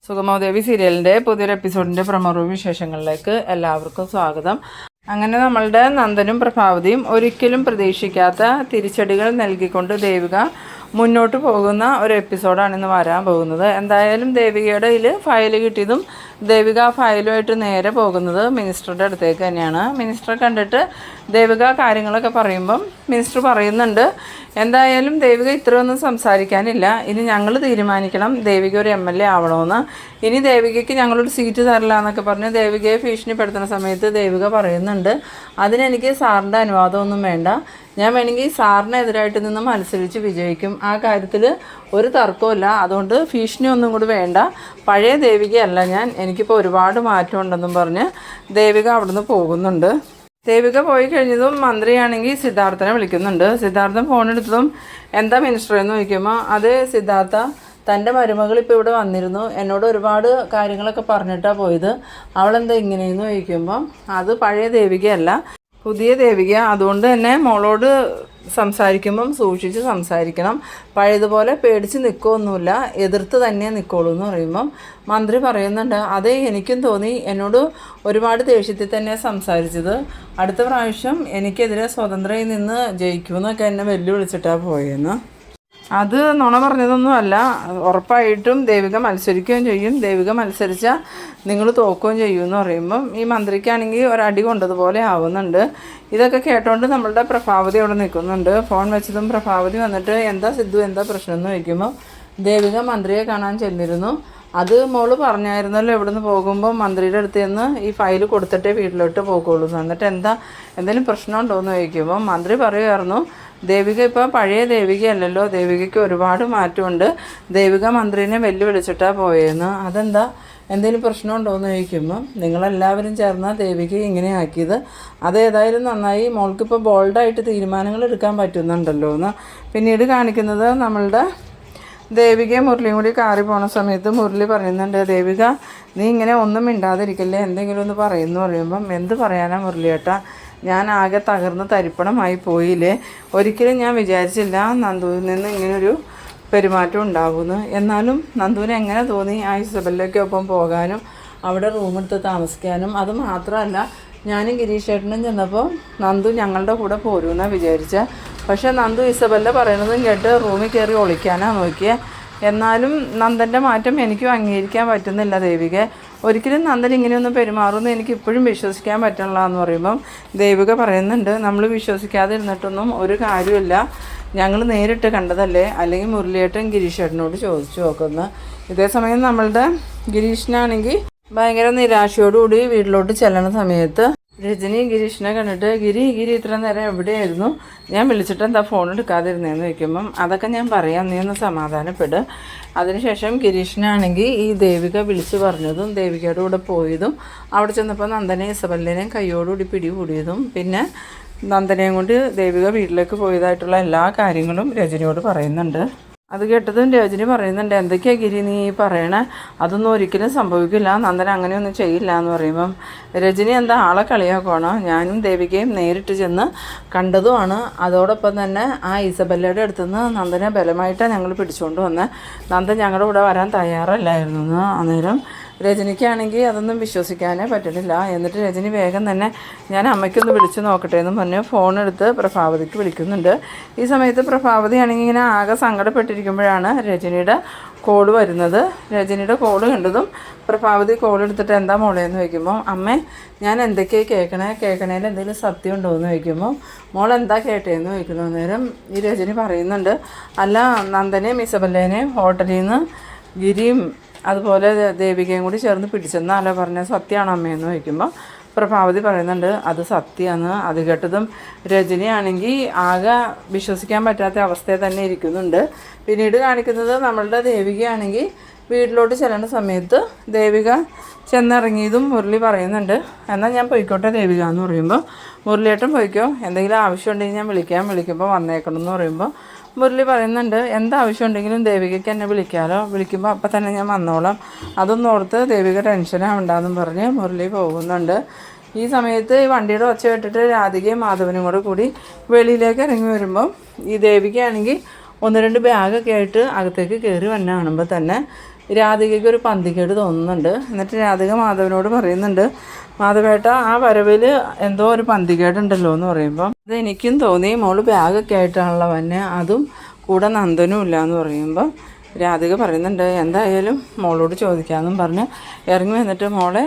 സുഗമോദേവി സീരിയലിൻ്റെ പുതിയൊരു എപ്പിസോഡിൻ്റെ പ്രമോ വിശേഷങ്ങളിലേക്ക് എല്ലാവർക്കും സ്വാഗതം. അങ്ങനെ നമ്മളുടെ നന്ദനും പ്രഭാവതിയും ഒരിക്കലും പ്രതീക്ഷിക്കാത്ത തിരിച്ചടികൾ നൽകിക്കൊണ്ട് ദേവിക മുന്നോട്ട് പോകുന്ന ഒരു എപ്പിസോഡാണ് ഇന്ന് വരാൻ പോകുന്നത്. എന്തായാലും ദേവികയുടെ കയ്യിൽ ഫയൽ കിട്ടിയതും ദേവിക ഫയലുമായിട്ട് നേരെ പോകുന്നത് മിനിസ്റ്ററുടെ അടുത്തേക്ക് തന്നെയാണ്. മിനിസ്റ്ററെ കണ്ടിട്ട് ദേവിക കാര്യങ്ങളൊക്കെ പറയുമ്പം മിനിസ്റ്റർ പറയുന്നുണ്ട്, എന്തായാലും ദേവിക ഇത്രയൊന്നും സംസാരിക്കാനില്ല, ഇനി ഞങ്ങൾ തീരുമാനിക്കണം ദേവിക ഒരു MLA ആവണമെന്ന്. ഇനി ദേവികയ്ക്ക് ഞങ്ങളൊരു സീറ്റ് തരില്ല എന്നൊക്കെ പറഞ്ഞ് ദേവികയെ ഭീഷണിപ്പെടുത്തുന്ന സമയത്ത് ദേവിക പറയുന്നുണ്ട്, അതിനെനിക്ക് സാറിൻ്റെ അനുവാദമൊന്നും വേണ്ട, ഞാൻ വേണമെങ്കിൽ സാറിനെതിരായിട്ട് നിന്ന് മത്സരിച്ച് വിജയിക്കും, ആ കാര്യത്തിൽ ഒരു തർക്കമില്ല, അതുകൊണ്ട് ഭീഷണി ഒന്നും കൂടി വേണ്ട, പഴയ ദേവികയല്ല ഞാൻ, എനിക്കിപ്പോൾ ഒരുപാട് മാറ്റമുണ്ടെന്നും പറഞ്ഞ് ദേവിക അവിടുന്ന് പോകുന്നുണ്ട്. ദേവിക പോയി കഴിഞ്ഞതും മന്ത്രിയാണെങ്കിൽ സിദ്ധാർത്ഥനെ വിളിക്കുന്നുണ്ട്. സിദ്ധാർത്ഥൻ ഫോണെടുത്തതും എന്താ മിനിസ്റ്റർ എന്ന് ചോദിക്കുമ്പോൾ, അത് സിദ്ധാർത്ഥ, തൻ്റെ മരുമകൾ ഇപ്പോൾ ഇവിടെ വന്നിരുന്നു, എന്നോട് ഒരുപാട് കാര്യങ്ങളൊക്കെ പറഞ്ഞിട്ടാണ് പോയത്, അവളെന്താ ഇങ്ങനെയെന്ന് ചോദിക്കുമ്പം അത് പഴയ ദേവികയല്ല, പുതിയ ദേവിക, അതുകൊണ്ട് തന്നെ മോളോട് സംസാരിക്കുമ്പം സൂക്ഷിച്ച് സംസാരിക്കണം, പഴയതുപോലെ പേടിച്ച് നിൽക്കുകയൊന്നുമില്ല, എതിർത്ത് തന്നെ നിൽക്കുള്ളൂ എന്ന് പറയുമ്പം മന്ത്രി പറയുന്നുണ്ട്, അതേ എനിക്കും തോന്നി, എന്നോട് ഒരുപാട് ദേഷ്യത്തിൽ തന്നെ സംസാരിച്ചത്, അടുത്ത പ്രാവശ്യം എനിക്കെതിരെ സ്വതന്ത്രയിൽ നിന്ന് ജയിക്കുമെന്നൊക്കെ എന്നെ വെല്ലുവിളിച്ചിട്ടാണ് പോയെന്ന്. അത് നുണ പറഞ്ഞതൊന്നുമല്ല, ഉറപ്പായിട്ടും ദേവിക മത്സരിക്കുകയും ചെയ്യും, ദേവിക മത്സരിച്ചാൽ നിങ്ങൾ തോക്കുകയും ചെയ്യുമെന്ന് പറയുമ്പം ഈ മന്ത്രിക്കാണെങ്കിൽ ഒരടി കൊണ്ടതുപോലെ ആവുന്നുണ്ട്. ഇതൊക്കെ കേട്ടോണ്ട് നമ്മളുടെ പ്രഭാവതി അവിടെ നിൽക്കുന്നുണ്ട്. ഫോൺ വെച്ചതും പ്രഭാവതി വന്നിട്ട് എന്താ സിദ്ധു എന്താ പ്രശ്നം എന്ന് ചോദിക്കുമ്പോൾ ദേവിക മന്ത്രിയെ കാണാൻ ചെന്നിരുന്നു, അത് മോള് പറഞ്ഞായിരുന്നല്ലോ ഇവിടുന്ന് പോകുമ്പോൾ മന്ത്രിയുടെ അടുത്ത് നിന്ന് ഈ ഫയൽ കൊടുത്തിട്ടേ വീട്ടിലോട്ട് പോകുള്ളൂ, എന്നിട്ട് എന്തെങ്കിലും പ്രശ്നമുണ്ടോ എന്ന് ചോദിക്കുമ്പോൾ മന്ത്രി പറയുമായിരുന്നു, ദേവിക ഇപ്പോൾ പഴയ ദേവികയല്ലല്ലോ, ദേവികയ്ക്ക് ഒരുപാട് മാറ്റമുണ്ട്, ദേവിക മന്ത്രിനെ വെല്ലുവിളിച്ചിട്ടാണ് പോയെന്ന്, അതെന്താ എന്തെങ്കിലും പ്രശ്നമുണ്ടോ എന്ന് ചോദിക്കുമ്പോൾ നിങ്ങളെല്ലാവരും ചേർന്നാൽ ദേവിക ഇങ്ങനെ ആക്കിയത്, അതേതായാലും നന്നായി, മോൾക്കിപ്പോൾ ബോൾഡായിട്ട് തീരുമാനങ്ങൾ എടുക്കാൻ പറ്റുന്നുണ്ടല്ലോ എന്ന്. പിന്നീട് കാണിക്കുന്നത് നമ്മളുടെ ദേവികയും മുരളിയും കൂടി കാറി പോണ സമയത്ത് മുരളി പറയുന്നുണ്ട്, ദേവിക നീ ഇങ്ങനെ ഒന്നും മിണ്ടാതിരിക്കല്ലേ, എന്തെങ്കിലും ഒന്ന് പറയുമെന്ന് പറയുമ്പം എന്ത് പറയാനാ മുരളിയേട്ടാ, ഞാൻ ആകെ തകർന്ന് തരിപ്പണമായി പോയില്ലേ, ഒരിക്കലും ഞാൻ വിചാരിച്ചില്ല നന്ദുവിൽ നിന്ന് ഇങ്ങനൊരു പെരുമാറ്റം ഉണ്ടാകുമെന്ന്. എന്നാലും നന്ദുവിന് എങ്ങനെ തോന്നി ആ ഇസബലിലേക്കൊപ്പം പോകാനും അവിടെ റൂമെടുത്ത് താമസിക്കാനും? അത് മാത്രമല്ല, ഞാനും ഗിരീഷേട്ടനും ചെന്നപ്പോൾ നന്ദു ഞങ്ങളുടെ കൂടെ പോരുമെന്നാണ് വിചാരിച്ചത്, പക്ഷേ നന്ദു ഇസബല്ല പറയണതും കേട്ട് റൂമിൽ കയറി ഒളിക്കാനാണ് നോക്കിയത്. എന്നാലും നന്ദൻ്റെ മാറ്റം എനിക്കും അംഗീകരിക്കാൻ പറ്റുന്നില്ല ദേവിക, ഒരിക്കലും നന്ദൻ ഇങ്ങനെയൊന്നും പെരുമാറുമെന്ന് എനിക്ക് ഇപ്പോഴും വിശ്വസിക്കാൻ പറ്റണില്ല എന്ന് പറയുമ്പം ദേവിക പറയുന്നുണ്ട്, നമ്മൾ വിശ്വസിക്കാതെ ഇരുന്നിട്ടൊന്നും ഒരു കാര്യമില്ല, ഞങ്ങൾ നേരിട്ട് കണ്ടതല്ലേ, അല്ലെങ്കിൽ മുരളിയേട്ടൻ ഗിരീഷേട്ടനോട് ചോദിച്ചു നോക്കുന്നു. ഇതേസമയം നമ്മളുടെ ഗിരീഷിനാണെങ്കിൽ ഭയങ്കര നിരാശയോടുകൂടി വീട്ടിലോട്ട് ചെല്ലണ സമയത്ത് രജനി ഗിരീഷിനെ കണ്ടിട്ട്, ഗിരി ഇത്ര നേരം എവിടെയായിരുന്നു, ഞാൻ വിളിച്ചിട്ട് എന്താ ഫോൺ എടുക്കാതിരുന്നതെന്ന് ചോദിക്കുമ്പം അതൊക്കെ ഞാൻ പറയാം, നീ ഒന്ന് സമാധാനപ്പെട്. അതിനുശേഷം ഗിരീഷിനാണെങ്കിൽ ഈ ദേവിക വിളിച്ചു പറഞ്ഞതും ദേവികയുടെ കൂടെ പോയതും അവിടെ ചെന്നപ്പോൾ നന്ദനെയും ഇസബലിനെയും കൈയോടുകൂടി പിടികൂടിയതും പിന്നെ നന്ദനെയും കൊണ്ട് ദേവിക വീട്ടിലേക്ക് പോയതായിട്ടുള്ള എല്ലാ കാര്യങ്ങളും രജനിയോട് പറയുന്നുണ്ട്. അത് കേട്ടതും രജനി പറയുന്നുണ്ട്, എന്തൊക്കെയാണ് ഗിരി നീ പറയണേ, അതൊന്നും ഒരിക്കലും സംഭവിക്കില്ല, നന്ദൻ അങ്ങനെയൊന്നും ചെയ്യില്ല എന്ന് പറയുമ്പം രജനി എന്താ ആളെ കളിയാക്കുവാണോ, ഞാനും ദേവികയും നേരിട്ട് ചെന്ന് കണ്ടതുമാണ്, അതോടൊപ്പം തന്നെ ആ ഇസബല്ലയുടെ അടുത്തുനിന്ന് നന്ദനെ ബലമായിട്ടാണ് ഞങ്ങൾ പിടിച്ചുകൊണ്ട് വന്നത്, നന്ദൻ ഞങ്ങളുടെ കൂടെ വരാൻ തയ്യാറല്ലായിരുന്നു എന്ന്. അന്നേരം രജനിക്കാണെങ്കിൽ അതൊന്നും വിശ്വസിക്കാനേ പറ്റണില്ല. എന്നിട്ട് രജനി വേഗം തന്നെ ഞാൻ അമ്മയ്ക്കൊന്ന് വിളിച്ച് നോക്കട്ടെ എന്ന് പറഞ്ഞ് ഫോണെടുത്ത് പ്രഭാവതിക്ക് വിളിക്കുന്നുണ്ട്. ഈ സമയത്ത് പ്രഭാവതി ആണെങ്കിൽ ഇങ്ങനെ ആകെ സങ്കടപ്പെട്ടിരിക്കുമ്പോഴാണ് രജനിയുടെ കോള് വരുന്നത്. രജനിയുടെ കോള് കണ്ടതും പ്രഭാവതി കോൾ എടുത്തിട്ട് എന്താ മോളെ എന്ന് ചോദിക്കുമ്പോൾ, അമ്മേ ഞാൻ എന്തൊക്കെയാണ് കേൾക്കണേൽ എന്തെങ്കിലും സത്യം ഉണ്ടോ എന്ന് ചോദിക്കുമ്പോൾ മോൾ എന്താ കേട്ടേന്ന് ചോദിക്കുന്നു. നേരം ഈ രജനി പറയുന്നുണ്ട്, അല്ല നന്ദനെയും ഇസബല്ലേനെയും ഹോട്ടലിൽ നിന്ന് ഗിരിയും അതുപോലെ ദേവികയും കൂടി ചേർന്ന് പിടിച്ചെന്നാലോ പറഞ്ഞ സത്യമാണോ അമ്മയെന്ന് ചോദിക്കുമ്പോൾ പ്രഭാവതി പറയുന്നുണ്ട്, അത് സത്യമാണ്. അത് കേട്ടതും രജനിയാണെങ്കിൽ ആകെ വിശ്വസിക്കാൻ പറ്റാത്ത അവസ്ഥയിൽ തന്നെ ഇരിക്കുന്നുണ്ട്. പിന്നീട് കാണിക്കുന്നത് നമ്മളുടെ ദേവികയാണെങ്കിൽ വീട്ടിലോട്ട് ചെല്ലേണ്ട സമയത്ത് ദേവിക ചെന്നിറങ്ങിയതും മുരളി പറയുന്നുണ്ട്, എന്നാൽ ഞാൻ പോയിക്കോട്ടെ ദേവിക എന്ന് പറയുമ്പോൾ മുരളിയേട്ടൻ പോയിക്കോ, എന്തെങ്കിലും ആവശ്യമുണ്ടെങ്കിൽ ഞാൻ വിളിക്കുമ്പോൾ വന്നേക്കണം എന്ന് പറയുമ്പോൾ മുരളി പറയുന്നുണ്ട്, എന്താവശ്യം ഉണ്ടെങ്കിലും ദേവികയ്ക്ക് എന്നെ വിളിക്കാമല്ലോ, വിളിക്കുമ്പോൾ അപ്പം തന്നെ ഞാൻ വന്നോളാം, അതൊന്നും ഓർത്ത് ദേവിക ടെൻഷനാവണ്ടെന്നും പറഞ്ഞ് മുരളി പോകുന്നുണ്ട്. ഈ സമയത്ത് ഈ വണ്ടിയുടെ ഒച്ച കേട്ടിട്ട് രാധികയും മാധവനും കൂടി വെളിയിലേക്ക് ഇറങ്ങി വരുമ്പം ഈ ദേവികയാണെങ്കിൽ 1-2 ബാഗൊക്കെ ആയിട്ട് അകത്തേക്ക് കയറി വന്നെ കാണുമ്പോൾ തന്നെ രാധികയ്ക്ക് ഒരു പന്തികേട് തോന്നുന്നുണ്ട്. എന്നിട്ട് രാധിക മാധവനോട് പറയുന്നുണ്ട്, മാധവേട്ട ആ വരവിൽ എന്തോ ഒരു പന്തികേടുണ്ടല്ലോ എന്ന് പറയുമ്പം അത് എനിക്കും തോന്നി. മോള് ബാഗൊക്കെ ആയിട്ടാണല്ലോ വന്നെ, അതും കൂടെ നന്ദനും ഇല്ല എന്ന് പറയുമ്പം രാധിക പറയുന്നുണ്ട്, എന്തായാലും മോളോട് ചോദിക്കാമെന്നും പറഞ്ഞ് ഇറങ്ങി വന്നിട്ട്, മോളെ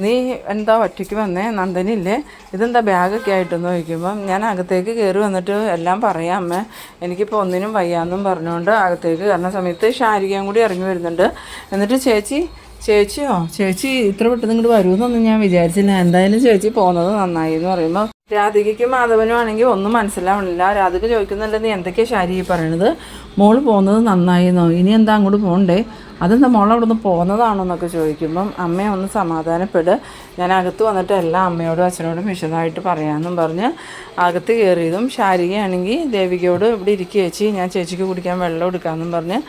നീ എന്താ ഒറ്റയ്ക്ക് വന്നേ, നന്ദനില്ലേ, ഇതെന്താ ബാഗൊക്കെ ആയിട്ടെന്ന് ചോദിക്കുമ്പം ഞാൻ അകത്തേക്ക് കയറി വന്നിട്ട് എല്ലാം പറയാം അമ്മേ, എനിക്കിപ്പോൾ ഒന്നിനും വയ്യാന്നും പറഞ്ഞുകൊണ്ട് അകത്തേക്ക് കയറുന്ന സമയത്ത് ശാരികയും കൂടി ഇറങ്ങി വരുന്നുണ്ട്. എന്നിട്ട് ചേച്ചി ഇത്ര പെട്ടെന്ന് ഇങ്ങോട്ട് വരുമെന്നൊന്നും ഞാൻ വിചാരിച്ചില്ല, എന്തായാലും ചേച്ചി പോകുന്നത് നന്നായി എന്ന് പറയുമ്പോൾ രാധികയ്ക്കും മാധവനും ആണെങ്കിൽ ഒന്നും മനസ്സിലാവണില്ല. രാധിക ചോദിക്കുന്നുണ്ട്, നീ എന്തൊക്കെയാണ് ശാരി പറയണത്, മോള് പോകുന്നത് നന്നായിന്നോ, ഇനി എന്താ അങ്ങോട്ട് പോകണ്ടേ, അതെന്താ മോൾ അവിടെ നിന്ന് പോകുന്നതാണോ എന്നൊക്കെ ചോദിക്കുമ്പം അമ്മയെ ഒന്ന് സമാധാനപ്പെട്, ഞാൻ അകത്ത് വന്നിട്ട് എല്ലാം അമ്മയോടും അച്ഛനോടും വിശദമായിട്ട് പറയാമെന്നും പറഞ്ഞ് അകത്ത് കയറിയതും ശാരികയാണെങ്കിൽ ദേവികയോട് ഇവിടെ ഇരിക്കുക ചേച്ചി, ഞാൻ ചേച്ചിക്ക് കുടിക്കാൻ വെള്ളം എടുക്കാമെന്നും പറഞ്ഞ്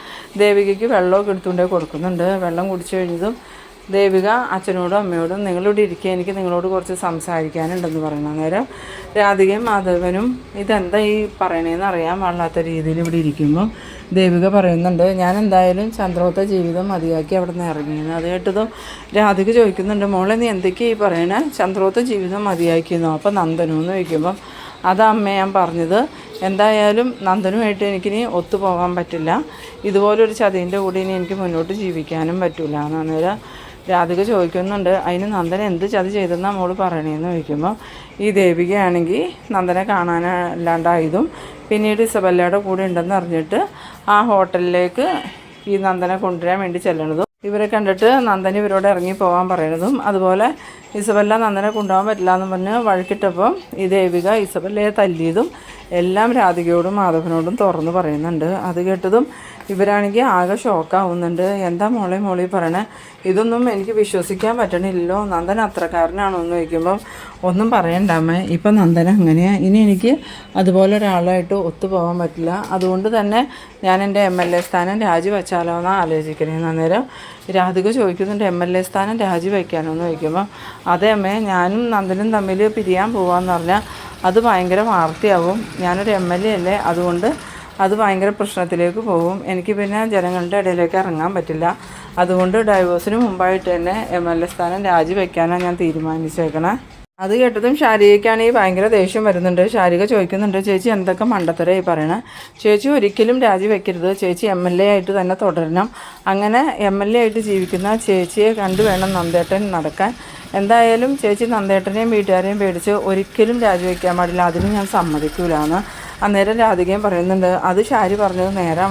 ദേവികയ്ക്ക് വെള്ളമൊക്കെ എടുത്തുകൊണ്ടേ കൊടുക്കുന്നുണ്ട്. വെള്ളം കുടിച്ചു കഴിഞ്ഞതും ദേവിക അച്ഛനോടും അമ്മയോടും നിങ്ങളിവിടെ ഇരിക്കുക, എനിക്ക് നിങ്ങളോട് കുറച്ച് സംസാരിക്കാനുണ്ടെന്ന് പറയുന്ന നേരം രാധികയും മാധവനും ഇതെന്താ ഈ പറയണേന്ന് അറിയാൻ പാടില്ലാത്ത രീതിയിൽ ഇവിടെ ഇരിക്കുമ്പം ദേവിക പറയുന്നുണ്ട്, ഞാൻ എന്തായാലും ചന്ദ്രോത്ത ജീവിതം മതിയാക്കി അവിടെ നിന്ന് ഇറങ്ങിയെന്ന്. അത് കേട്ടതും രാധിക ചോദിക്കുന്നുണ്ട്, മോളെ നീ എന്തൊക്കെയാണ് ഈ പറയണേ, ചന്ദ്രോത്ത ജീവിതം മതിയാക്കിയെന്നോ, അപ്പം നന്ദനു എന്ന് ചോദിക്കുമ്പം അതാ അമ്മ ഞാൻ പറഞ്ഞത്, എന്തായാലും നന്ദനുമായിട്ട് എനിക്കിനി ഒത്തുപോകാൻ പറ്റില്ല, ഇതുപോലൊരു ചതീൻ്റെ കൂടെ ഇനി എനിക്ക് മുന്നോട്ട് ജീവിക്കാനും പറ്റില്ല എന്ന്. അന്നേരം രാധിക ചോദിക്കുന്നുണ്ട്, അതിന് നന്ദൻ എന്ത് ചതി ചെയ്തെന്നാ മോള് പറയണേന്ന് ചോദിക്കുമ്പോൾ ഈ ദേവികയാണെങ്കിൽ നന്ദനെ കാണാനല്ലാണ്ടായതും പിന്നീട് ഇസബല്ലയുടെ കൂടെ ഉണ്ടെന്ന് അറിഞ്ഞിട്ട് ആ ഹോട്ടലിലേക്ക് ഈ നന്ദനെ കൊണ്ടുവരാൻ വേണ്ടി ചെല്ലണതും ഇവരെ കണ്ടിട്ട് നന്ദൻ ഇവരോട് ഇറങ്ങി പോകാൻ പറയണതും അതുപോലെ ഇസബല്ല നന്ദനെ കൊണ്ടുപോകാൻ പറ്റില്ല എന്ന് പറഞ്ഞ് വഴക്കിട്ടപ്പം ഈ ദേവിക ഇസബല്ലയെ തല്ലിയതും എല്ലാം രാധികയോടും മാധവനോടും തുറന്ന് പറയുന്നുണ്ട്. അത് കേട്ടതും ഇവരാണെങ്കിൽ ആകെ ഷോക്കാവുന്നുണ്ട്. എന്താ മോളി പറയണേ, ഇതൊന്നും എനിക്ക് വിശ്വസിക്കാൻ പറ്റണില്ലല്ലോ, നന്ദൻ അത്രക്കാരനാണോ എന്ന് ചോദിക്കുമ്പം ഒന്നും പറയണ്ടാമേ, ഇപ്പം നന്ദൻ അങ്ങനെയാണ്, ഇനി എനിക്ക് അതുപോലെ ഒരാളായിട്ട് ഒത്തുപോകാൻ പറ്റില്ല, അതുകൊണ്ട് തന്നെ ഞാൻ എൻ്റെ MLA സ്ഥാനം രാജിവെച്ചാലോ എന്നാണ് ആലോചിക്കണേന്ന്. അന്നേരം രാധിക ചോദിക്കുന്നുണ്ട്, MLA സ്ഥാനം രാജിവെക്കാനോ എന്ന് ചോദിക്കുമ്പോൾ അതേ അമ്മേ, ഞാനും നന്ദനും തമ്മിൽ പിരിയാൻ പോകാമെന്ന് പറഞ്ഞാൽ അത് ഭയങ്കര വാർത്തയാവും, ഞാനൊരു MLA അല്ലേ, അതുകൊണ്ട് അത് ഭയങ്കര പ്രശ്നത്തിലേക്ക് പോകും, എനിക്ക് പിന്നെ ജനങ്ങളുടെ ഇടയിലേക്ക് ഇറങ്ങാൻ പറ്റില്ല, അതുകൊണ്ട് ഡൈവോഴ്സിന് മുമ്പായിട്ട് തന്നെ MLA സ്ഥാനം രാജിവെക്കാനാണ് ഞാൻ തീരുമാനിച്ചേക്കണേ. അത് കേട്ടതും ശാരികയ്ക്കാണെങ്കിൽ ഭയങ്കര ദേഷ്യം വരുന്നുണ്ട്. ശാരിക ചോദിക്കുന്നുണ്ട്, ചേച്ചി എന്തൊക്കെ മണ്ടത്തരമായി പറയണേ, ചേച്ചി ഒരിക്കലും രാജിവെക്കരുത്, ചേച്ചി MLA ആയിട്ട് തന്നെ തുടരണം, അങ്ങനെ MLA ആയിട്ട് ജീവിക്കുന്ന ചേച്ചിയെ കണ്ടു വേണം നന്ദേട്ടൻ നടക്കാൻ, എന്തായാലും ചേച്ചി നന്ദേട്ടനെയും വീട്ടുകാരെയും പേടിച്ച് ഒരിക്കലും രാജിവെക്കാൻ പാടില്ല, അതിന് ഞാൻ സമ്മതിക്കൂലെന്ന്. അന്നേരം രാധികയും പറയുന്നുണ്ട്, അത് ശാരി പറഞ്ഞത് നേരാ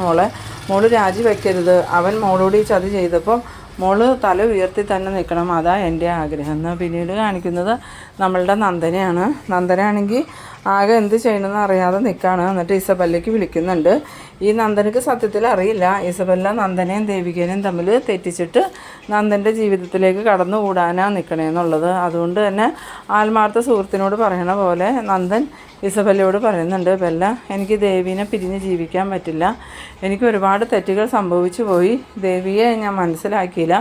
മോള് രാജിവെക്കരുത്, അവൻ മോളോട് ഈ ചതി ചെയ്തപ്പോൾ മോള് തല ഉയർത്തി തന്നെ നിൽക്കണം, അതാ എൻ്റെ ആഗ്രഹം എന്ന്. പിന്നീട് കാണിക്കുന്നത് നമ്മളുടെ നന്ദനെയാണ്. നന്ദനാണെങ്കിൽ ആകെ എന്ത് ചെയ്യണമെന്ന് അറിയാതെ നിൽക്കുകയാണ്. എന്നിട്ട് ഇസബല്ലയ്ക്ക് വിളിക്കുന്നുണ്ട്. ഈ നന്ദനക്ക് സത്യത്തിൽ അറിയില്ല ഇസബല്ല നന്ദനെയും ദേവികനെയും തമ്മിൽ തെറ്റിച്ചിട്ട് നന്ദൻ്റെ ജീവിതത്തിലേക്ക് കടന്നുകൂടാനാണ് നിൽക്കണേന്നുള്ളത്. അതുകൊണ്ട് തന്നെ ആത്മാർത്ഥ സുഹൃത്തിനോട് പറയണ പോലെ നന്ദൻ ഇസബല്ലയോട് പറയുന്നുണ്ട്, ബെല്ല, എനിക്ക് ദേവീനെ പിരിഞ്ഞ് ജീവിക്കാൻ പറ്റില്ല, എനിക്ക് ഒരുപാട് തെറ്റുകൾ സംഭവിച്ചു പോയി, ദേവിയെ ഞാൻ മനസ്സിലാക്കിയില്ല,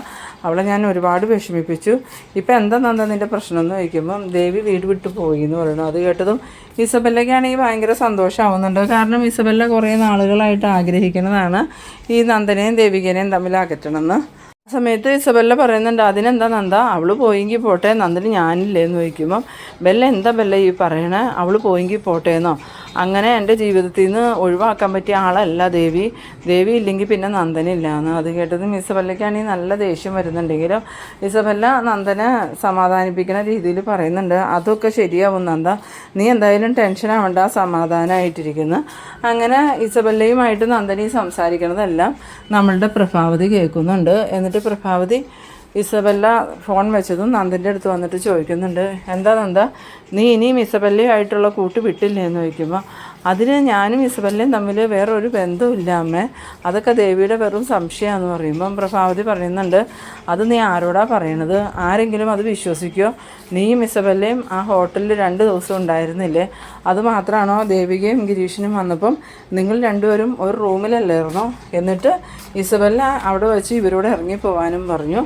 അവളെ ഞാൻ ഒരുപാട് വിഷമിപ്പിച്ചു, ഇപ്പം എന്താ നന്ദ നിൻ്റെ പ്രശ്നം എന്ന് ചോദിക്കുമ്പം ദേവി വീട് വിട്ടു പോയി എന്ന് പറയുന്നു. അത് കേട്ടതും ഇസബല്ലയ്ക്കാണെങ്കിൽ ഭയങ്കര സന്തോഷമാവുന്നുണ്ട്. കാരണം ഇസബല്ല കുറേ നാളുകളായിട്ട് ആഗ്രഹിക്കുന്നതാണ് ഈ നന്ദനെയും ദേവികനെയും തമ്മിൽ അകറ്റണമെന്ന്. ആ സമയത്ത് ഇസബല്ല പറയുന്നുണ്ട്, അതിനെന്താ നന്ദ, അവൾ പോയെങ്കിൽ പോട്ടെ, നന്ദന് ഞാനില്ലേ എന്ന് ചോദിക്കുമ്പം ബെല്ല എന്താ ബെല്ല ഈ പറയണേ, അവൾ പോയെങ്കിൽ പോട്ടെ എന്നോ, അങ്ങനെ എൻ്റെ ജീവിതത്തിൽ നിന്ന് ഒഴിവാക്കാൻ പറ്റിയ ആളല്ല ദേവി ഇല്ലെങ്കിൽ പിന്നെ നന്ദനില്ല എന്ന്. അത് കേട്ടതും ഇസബല്ലയ്ക്കാണെങ്കിൽ നല്ല ദേഷ്യം വരുന്നുണ്ടെങ്കിലും ഇസബല്ല നന്ദനെ സമാധാനിപ്പിക്കുന്ന രീതിയിൽ പറയുന്നുണ്ട്, അതൊക്കെ ശരിയാവും നന്ദ, നീ എന്തായാലും ടെൻഷൻ ആവണ്ട, സമാധാനമായിട്ടിരിക്കുന്നു. അങ്ങനെ ഇസബല്ലയുമായിട്ട് നന്ദനി സംസാരിക്കണതെല്ലാം നമ്മളുടെ പ്രഭാവതി കേൾക്കുന്നുണ്ട്. എന്നിട്ട് പ്രഭാവതി ഇസബല്ല ഫോൺ വെച്ചതും നന്ദൻ്റെ അടുത്ത് വന്നിട്ട് ചോദിക്കുന്നുണ്ട്, എന്താ നന്ദ, നീ ഇനിയും ഇസബല്ലയുമായിട്ടുള്ള കൂട്ട് വിട്ടില്ലേ എന്ന് ചോദിക്കുമ്പോൾ അതിന് ഞാനും ഇസബല്ലയും തമ്മിൽ വേറെ ഒരു ബന്ധമില്ല അമ്മേ, അതൊക്കെ ദേവിയുടെ വെറും സംശയമാണെന്ന് പറയുമ്പം പ്രഭാവതി പറയുന്നുണ്ട്, അത് നീ ആരോടാ പറയണത്, ആരെങ്കിലും അത് വിശ്വസിക്കുമോ, നീയും ഇസബല്ലയും ആ ഹോട്ടലിൽ 2 ദിവസം ഉണ്ടായിരുന്നില്ലേ, അതുമാത്രമാണോ ദേവികയും ഗിരീഷിനും വന്നപ്പം നിങ്ങൾ രണ്ടുപേരും ഒരു റൂമിലല്ലായിരുന്നോ, എന്നിട്ട് ഇസബല്ല അവിടെ വെച്ച് ഇവരോട് ഇറങ്ങിപ്പോവാനും പറഞ്ഞു,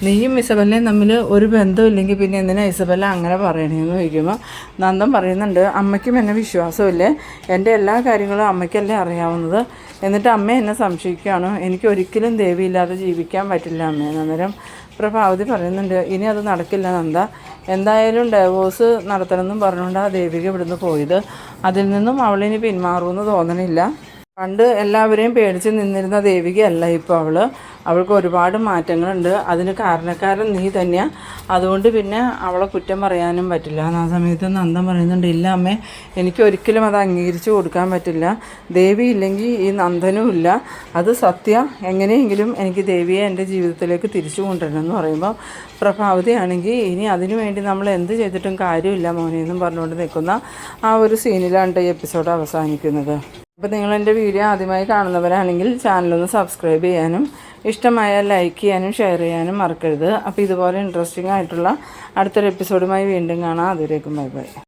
നീയും ഇസബല്ലയും തമ്മിൽ ഒരു ബന്ധമില്ലെങ്കിൽ പിന്നെ എന്തിനാ ഇസബല്ല അങ്ങനെ പറയണേന്ന് ചോദിക്കുമ്പോൾ നന്ദൻ പറയുന്നുണ്ട്, അമ്മയ്ക്കും എന്നെ വിശ്വാസമില്ലേ, എൻ്റെ എല്ലാ കാര്യങ്ങളും അമ്മയ്ക്കല്ലേ അറിയാവുന്നത്, എന്നിട്ട് അമ്മ എന്നെ സംശയിക്കുകയാണോ, എനിക്ക് ഒരിക്കലും ദേവിയില്ലാതെ ജീവിക്കാൻ പറ്റില്ല അമ്മേ. അന്നേരം പ്രഭാവതി പറയുന്നുണ്ട്, ഇനി അത് നടക്കില്ല നന്ദ, എന്തായാലും ഡൈവോഴ്സ് നടത്തണമെന്നും പറഞ്ഞുകൊണ്ട് ആ ദേവിക ഇവിടുന്ന് പോയത്, അതിൽ നിന്നും അവളിനി പിന്മാറുമെന്ന് തോന്നണില്ല. പണ്ട് എല്ലാവരെയും പേടിച്ച് നിന്നിരുന്ന ദേവികയല്ല ഇപ്പോൾ അവൾക്ക് ഒരുപാട് മാറ്റങ്ങളുണ്ട്, അതിന് കാരണക്കാരൻ നീ തന്നെയാണ്, അതുകൊണ്ട് പിന്നെ അവളെ കുറ്റം പറയാനും പറ്റില്ല. ആ സമയത്ത് നന്ദൻ പറയുന്നുണ്ട്, ഇല്ല അമ്മേ, എനിക്ക് ഒരിക്കലും അത് അംഗീകരിച്ച് കൊടുക്കാൻ പറ്റില്ല, ദേവി ഇല്ലെങ്കിൽ ഈ നന്ദനും ഇല്ല, അത് സത്യം, എങ്ങനെയെങ്കിലും എനിക്ക് ദേവിയെ എൻ്റെ ജീവിതത്തിലേക്ക് തിരിച്ചു കൊണ്ടുവരണം എന്ന് പറയുമ്പോൾ പ്രഭാവതിയാണെങ്കിൽ ഇനി അതിനു വേണ്ടി നമ്മൾ എന്ത് ചെയ്തിട്ടും കാര്യമില്ല മോനെ എന്നും പറഞ്ഞുകൊണ്ട് നിൽക്കുന്ന ആ ഒരു സീനിലാണ് ഈ എപ്പിസോഡ് അവസാനിക്കുന്നത്. അപ്പോൾ നിങ്ങൾ എൻ്റെ വീഡിയോ ആദ്യമായി കാണുന്നവരാണെങ്കിൽ ചാനലൊന്ന് സബ്സ്ക്രൈബ് ചെയ്യാനും ഇഷ്ടമായാൽ ലൈക്ക് ചെയ്യാനും ഷെയർ ചെയ്യാനും മറക്കരുത്. അപ്പോൾ ഇതുപോലെ ഇൻട്രസ്റ്റിംഗ് ആയിട്ടുള്ള അടുത്തൊരു എപ്പിസോഡുമായി വീണ്ടും കാണാം. അതുവരേക്കും ബൈ ബൈ.